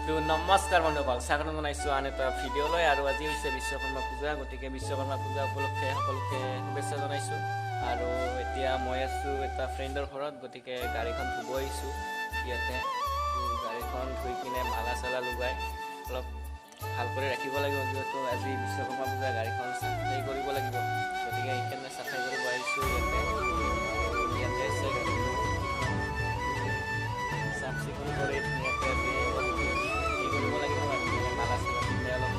তো নমস্কাৰ বন্ধুসকল, স্বাগতম জনাইছোঁ আন এটা ভিডিঅ'লৈ। আৰু আজি হৈছে বিশ্বকৰ্মা পূজা, গতিকে বিশ্বকৰ্মা পূজা উপলক্ষে সকলোকে শুভেচ্ছা জনাইছোঁ। আৰু এতিয়া মই আছোঁ এটা ফ্ৰেণ্ডৰ ঘৰত, গতিকে গাড়ীখন ধুব আহিছোঁ ইয়াতে। গাড়ীখন ধুই কিনে মালা চালা লগাই অলপ ভাল কৰি ৰাখিব লাগিব, যিহেতু আজি বিশ্বকৰ্মা পূজা, গাড়ীখন চাফাই কৰিব লাগিব। গতিকে সেইকাৰণে চাফাই কৰিব আহিছোঁ ইয়াতে চাফ চিকুণ কৰি ধুনীয়াকৈ কৰিব লাগিব আৰু মালা চালা পিন্ধাই অলপ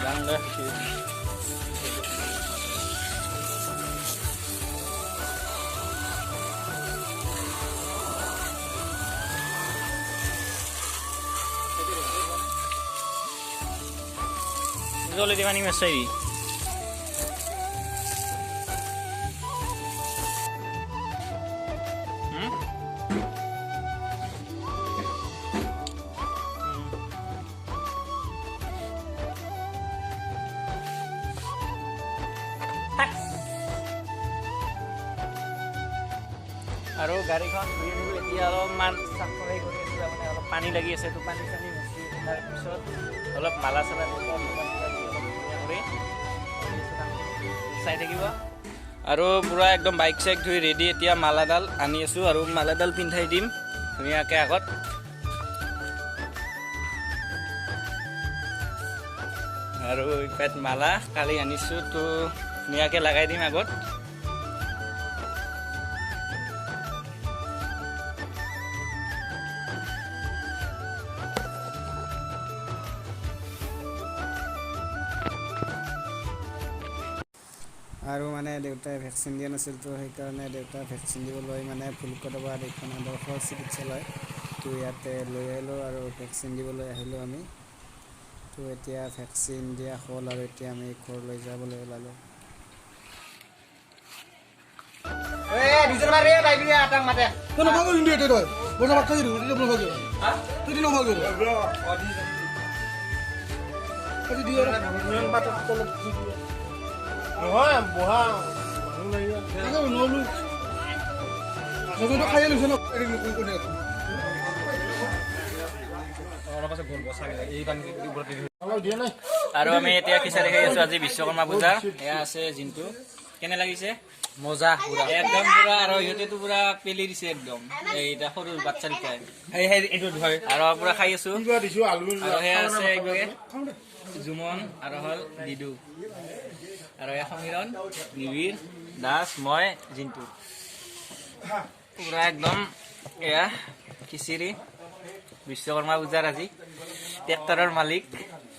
Yang dah sih. Boleh di mana masih? আৰু গাড়ীখন ধুই ধুই এতিয়া অলপমান চাফ চাফাই কৰি আছোঁ, মানে অলপ পানী লাগি আছে, তো পানী চানী মুচি তাৰপিছত অলপ মালা চালা কৰি চাই থাকিব। আৰু পূৰা একদম বাইক চাইক ধুই ৰেডি, এতিয়া মালাডাল আনি আছোঁ আৰু মালাডাল পিন্ধাই দিম ধুনীয়াকৈ আগত। আৰু ইপাত মালা কালি আনিছোঁ, তো ধুনীয়াকৈ লগাই দিম আগত। আৰু মানে দেউতাই ভেকচিন দিয়া নাছিল, তো সেইকাৰণে দেউতাই ভেকচিন দিবলৈ মানে ফুলকটবাত এইখন আদৰ্শ চিকিৎসালয়, তো ইয়াতে লৈ আহিলোঁ আৰু ভেকচিন দিবলৈ আহিলোঁ আমি। তো এতিয়া ভেকচিন দিয়া হ'ল আৰু এতিয়া আমি ঘৰলৈ যাবলৈ ওলালোঁ। নহয় বহা খাই লৈছে ন। আৰু আমি এতিয়া খিচাৰি খাই আছোঁ। আজি বিশ্বকৰ্মা পূজা। এয়া আছে জিন্তু, কেনে লাগিছে? মজা পুৰা একদম পুৰা। আৰু সিহঁতেতো পুৰা পেলি দিছে একদম, এইটা সৰু বাচ্চা দুটাই এইটো ধৰ আৰু পুৰা খাই আছোঁ। আৰু সেয়া আছে একবাৰে জুমন আৰু হ'ল দিদু, আৰু এয়া সমীৰণ, নিবিৰ, দাস, মই, জিন্তু। পুৰা একদম এয়া খিচিৰি। বিশ্বকৰ্মা পূজাৰ আজি ট্ৰেক্টৰৰ মালিক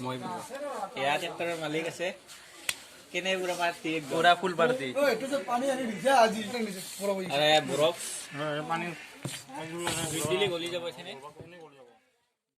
মই, এয়া ট্ৰেক্টৰৰ মালিক আছে। কেনে পুৰা পাৰ্টি, পুৰা ফুল পাৰ্টি। আৰু বৰফ পানী দিলে গলি যাব।